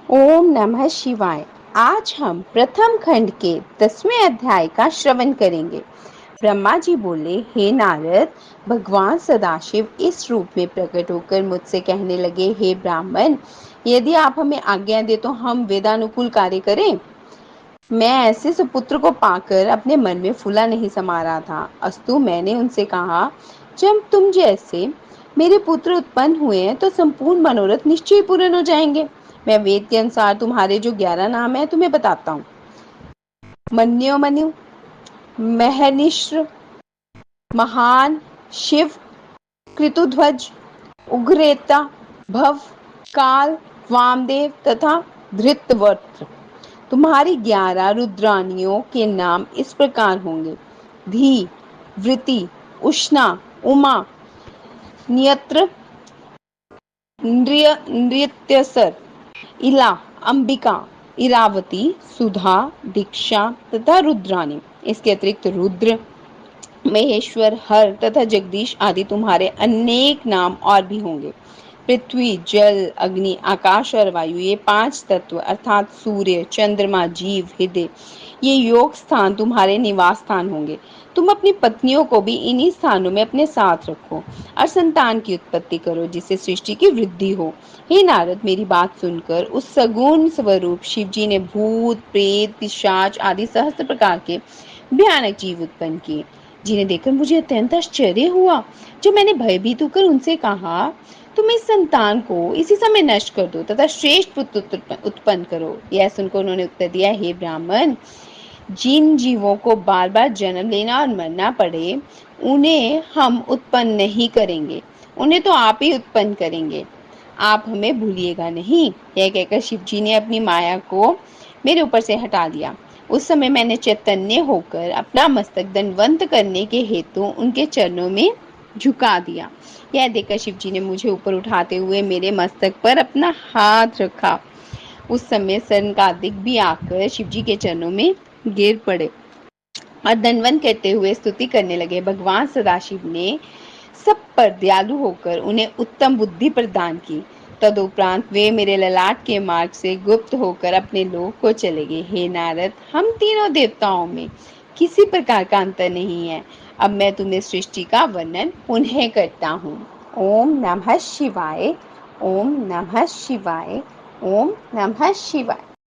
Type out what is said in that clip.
ओम नमः शिवाय। आज हम प्रथम खंड के 10वें अध्याय का श्रवण करेंगे। ब्रह्मा जी बोले, हे नारद, भगवान सदाशिव इस रूप में प्रकट होकर मुझसे कहने लगे, हे ब्राह्मण, यदि आप हमें आज्ञा दे तो हम वेदानुकूल कार्य करें। मैं ऐसे सुपुत्र को पाकर अपने मन में फूला नहीं समा रहा था। अस्तु, मैंने उनसे कहा, जब तुम जैसे मेरे पुत्र उत्पन्न हुए हैं तो संपूर्ण मनोरथ निश्चय पूर्ण हो जाएंगे। मैं वेद के अनुसार तुम्हारे जो 11 नाम है तुम्हें बताता हूँ। मन्योमन्यु, महनिश्र, महान, शिव, कृतुध्वज, उग्रेता, भव, काल, वामदेव तथा धृतवर्त। तुम्हारी 11 रुद्रानियों के नाम इस प्रकार होंगे: धी, वृति, उष्णा, उमा, नियत्र, नृत्यसर, इला, अंबिका, इरावती, सुधा, दीक्षा तथा रुद्रानी। इसके अतिरिक्त रुद्र, महेश्वर, हर तथा जगदीश आदि तुम्हारे अनेक नाम और भी होंगे। पृथ्वी, जल, अग्नि, आकाश और वायु, ये 5 तत्व अर्थात सूर्य, चंद्रमा, जीव, हृदय, ये योग स्थान तुम्हारे निवास स्थान होंगे। तुम अपनी पत्नियों को भी इन्हीं स्थानों में अपने साथ रखो और संतान की उत्पत्ति करो, जिससे सृष्टि की वृद्धि हो। हे नारद, मेरी बात सुनकर उस सगुण स्वरूप शिव जी ने भूत, प्रेत, पिशाच आदि सहस्त्र प्रकार के भयानक जीव उत्पन्न किए, जिन्हें देखकर मुझे अत्यंत आश्चर्य हुआ। जब मैंने भयभीत होकर उनसे कहा, तुम इस संतान को इसी समय नष्ट कर दो तथा श्रेष्ठ पुत्र उत्पन्न करो, यह सुनकर उन्होंने उत्तर दिया, हे ब्राह्मण, जिन जीवों को बार बार जन्म लेना और मरना पड़े, उन्हें हम उत्पन्न नहीं करेंगे, उन्हें तो आप ही उत्पन्न करेंगे। आप हमें भूलिएगा नहीं। यह कहकर शिव जी ने अपनी माया को मेरे ऊपर से हटा दिया। उस समय मैंने चैतन्य होकर अपना मस्तक दंडवत करने के हेतु उनके चरणों में झुका दिया। यह देखकर शिव जी ने मुझे ऊपर उठाते हुए मेरे मस्तक पर अपना हाथ रखा। उस समय सनकादिक भी आकर शिव जी के चरणों में गिर पड़े और दंडवत करते हुए स्तुति करने लगे। भगवान सदाशिव ने सब पर दयालु होकर उन्हें उत्तम बुद्धि प्रदान की। तदुपरांत वे मेरे ललाट के मार्ग से गुप्त होकर अपने लोक को चले गए। हे नारद, हम तीनों देवताओं में किसी प्रकार का अंतर नहीं है। अब मैं तुम्हें सृष्टि का वर्णन पुनः करता हूँ। ओम नमः शिवाय। ओम नमः शिवाय। ओम नमः शिवाय।